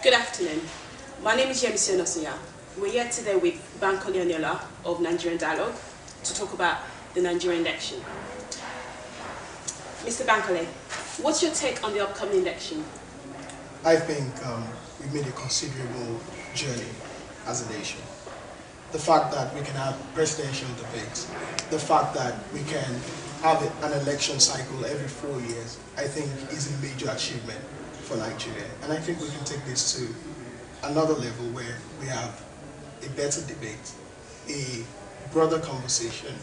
Good afternoon. My name is Yemisi Onosuya. We're here today with Bankole Oniola of Nigerian Dialogue to talk about the Nigerian election. Mr. Bankole, what's your take on the upcoming election? I think we've made a considerable journey as a nation. The fact that we can have presidential debates, the fact that we can have an election cycle every 4 years, I think is a major achievement for Nigeria. And I think we can take this to another level where we have a better debate, a broader conversation,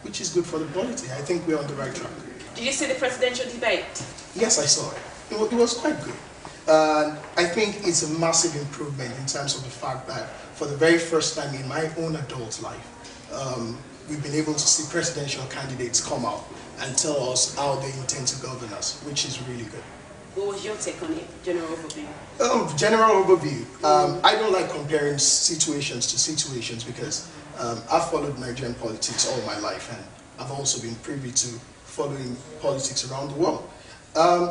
which is good for the polity. I think we're on the right track. Did you see the presidential debate? Yes, I saw it. It was quite good. And I think it's a massive improvement in terms of the fact that for the very first time in my own adult life, we've been able to see presidential candidates come out and tell us how they intend to govern us, which is really good. What was your take on it, general overview? General overview. I don't like comparing situations to situations because I've followed Nigerian politics all my life, and I've also been privy to following politics around the world.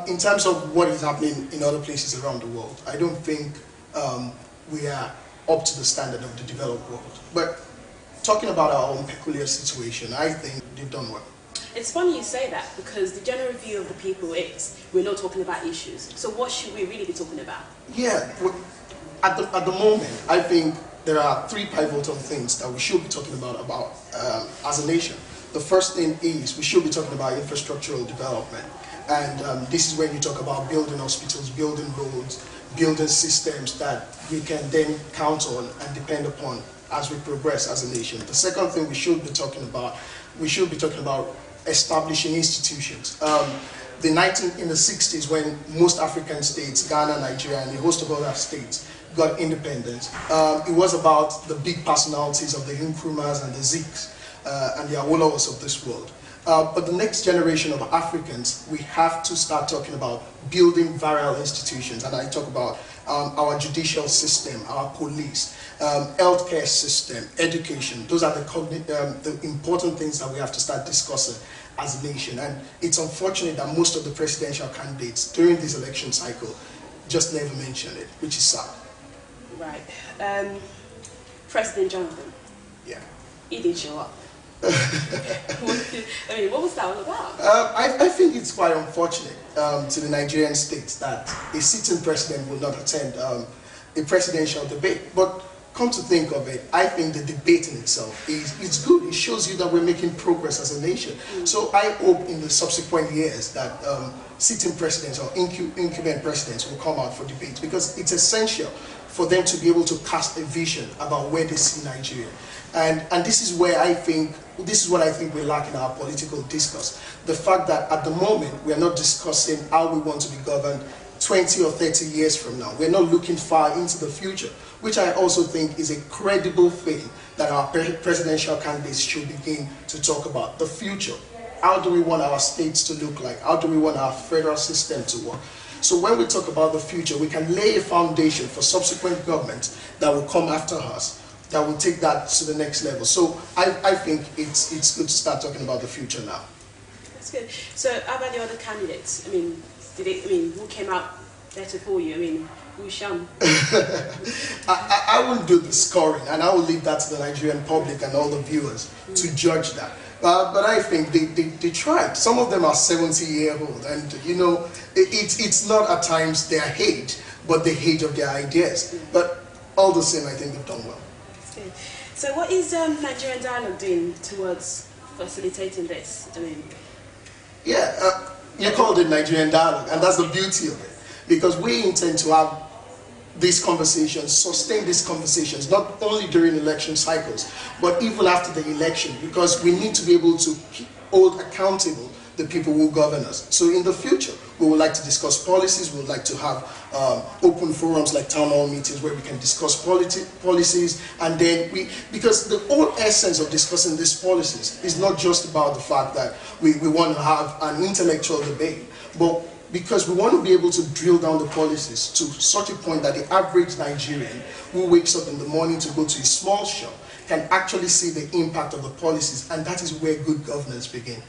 In terms of what is happening in other places around the world, I don't think we are up to the standard of the developed world. But talking about our own peculiar situation, I think they've done well. It's funny you say that because the general view of the people is we're not talking about issues. So what should we really be talking about? Yeah, at the moment, I think there are three pivotal things that we should be talking about as a nation. The first thing is we should be talking about infrastructural development. And this is when you talk about building hospitals, building roads, building systems that we can then count on and depend upon as we progress as a nation. The second thing we should be talking about establishing institutions. In the 60s, when most African states, Ghana, Nigeria, and a host of other states got independence, it was about the big personalities of the Nkrumahs and the Zeeks and the Awolowo's of this world. But the next generation of Africans, we have to start talking about building viral institutions, and I talk about our judicial system, our police, healthcare system, education. Those are the important things that we have to start discussing as a nation. And it's unfortunate that most of the presidential candidates during this election cycle just never mention it, which is sad. Right. President Jonathan. Yeah. He did show up. What was that all about? I think it's quite unfortunate to the Nigerian states that a sitting president will not attend a presidential debate. But come to think of it, I think the debate in itself is good. It shows you that we're making progress as a nation. So I hope in the subsequent years that sitting presidents or incumbent presidents will come out for debates, because it's essential for them to be able to cast a vision about where they see Nigeria. And this is what I think we lack in our political discourse. The fact that at the moment we are not discussing how we want to be governed 20 or 30 years from now. We're not looking far into the future, which I also think is a credible thing that our presidential candidates should begin to talk about. The future. How do we want our states to look like? How do we want our federal system to work? So when we talk about the future, we can lay a foundation for subsequent governments that will come after us, that will take that to the next level. So I think it's good to start talking about the future now. That's good. So how about the other candidates? Who came out better for you? Who shone? I wouldn't do the scoring, and I will leave that to the Nigerian public and all the viewers to judge that. But I think they tried. Some of them are 70-year-old, and it's not at times their age, but the age of their ideas. But all the same, I think they've done well. That's good. So what is Nigerian Dialogue doing towards facilitating this? You called it Nigerian Dialogue, and that's the beauty of it, because we intend to have these conversations, sustain these conversations, not only during election cycles, but even after the election, because we need to be able to hold accountable the people who govern us. So in the future, we would like to discuss policies, we would like to have open forums like town hall meetings where we can discuss policies, and then because the whole essence of discussing these policies is not just about the fact that we want to have an intellectual debate, but because we want to be able to drill down the policies to such a point that the average Nigerian who wakes up in the morning to go to a small shop can actually see the impact of the policies, and that is where good governance begins.